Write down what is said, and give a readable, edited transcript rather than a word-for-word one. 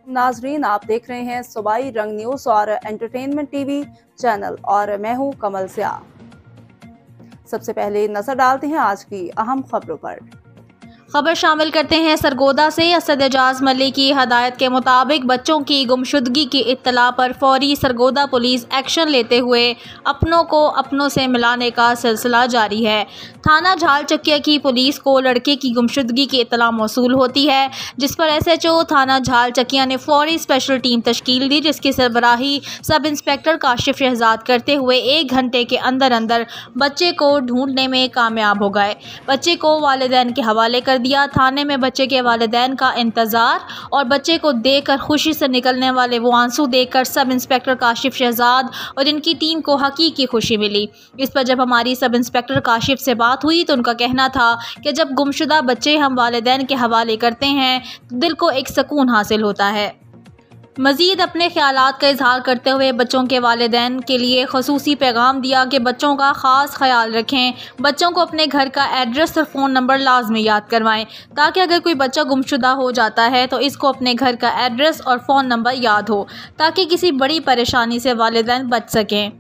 नाजरीन, आप देख रहे हैं सूबाई रंग न्यूज़ और एंटरटेनमेंट टीवी चैनल और मैं हूं कमल स्या। सबसे पहले नजर डालते हैं आज की अहम खबरों पर। खबर शामिल करते हैं सरगोदा से। असद एजाज मलिक की हदायत के मुताबिक बच्चों की गुमशुदगी की इत्तला पर फौरी सरगोदा पुलिस एक्शन लेते हुए अपनों को अपनों से मिलाने का सिलसिला जारी है। थाना झालचक्किया की पुलिस को लड़के की गुमशुदगी की इत्तला मौसूल होती है, जिस पर SHO थाना झालचक्किया ने फौरी स्पेशल टीम तश्कील दी, जिसकी सरबराही सब इंस्पेक्टर काशिफ शहजाद करते हुए 1 घंटे के अंदर अंदर बच्चे को ढूंढने में कामयाब हो गए। बच्चे को वालिदैन के हवाले कर दिया। थाने में बच्चे के वालिदैन का इंतजार और बच्चे को देखकर खुशी से निकलने वाले वो आंसू देखकर सब इंस्पेक्टर काशिफ शहजाद और इनकी टीम को हकीकी खुशी मिली। इस पर जब हमारी सब इंस्पेक्टर काशिफ से बात हुई तो उनका कहना था कि जब गुमशुदा बच्चे हम वालिदैन के हवाले करते हैं तो दिल को एक सुकून हासिल होता है। मज़ीद अपने ख्यालात का इजहार करते हुए बच्चों के वालिदैन के लिए खसूसी पैगाम दिया कि बच्चों का ख़ास ख्याल रखें, बच्चों को अपने घर का एड्रेस और फ़ोन नंबर लाजमी याद करवाएं, ताकि अगर कोई बच्चा गुमशुदा हो जाता है तो इसको अपने घर का एड्रेस और फ़ोन नंबर याद हो, ताकि किसी बड़ी परेशानी से वालिदैन बच सकें।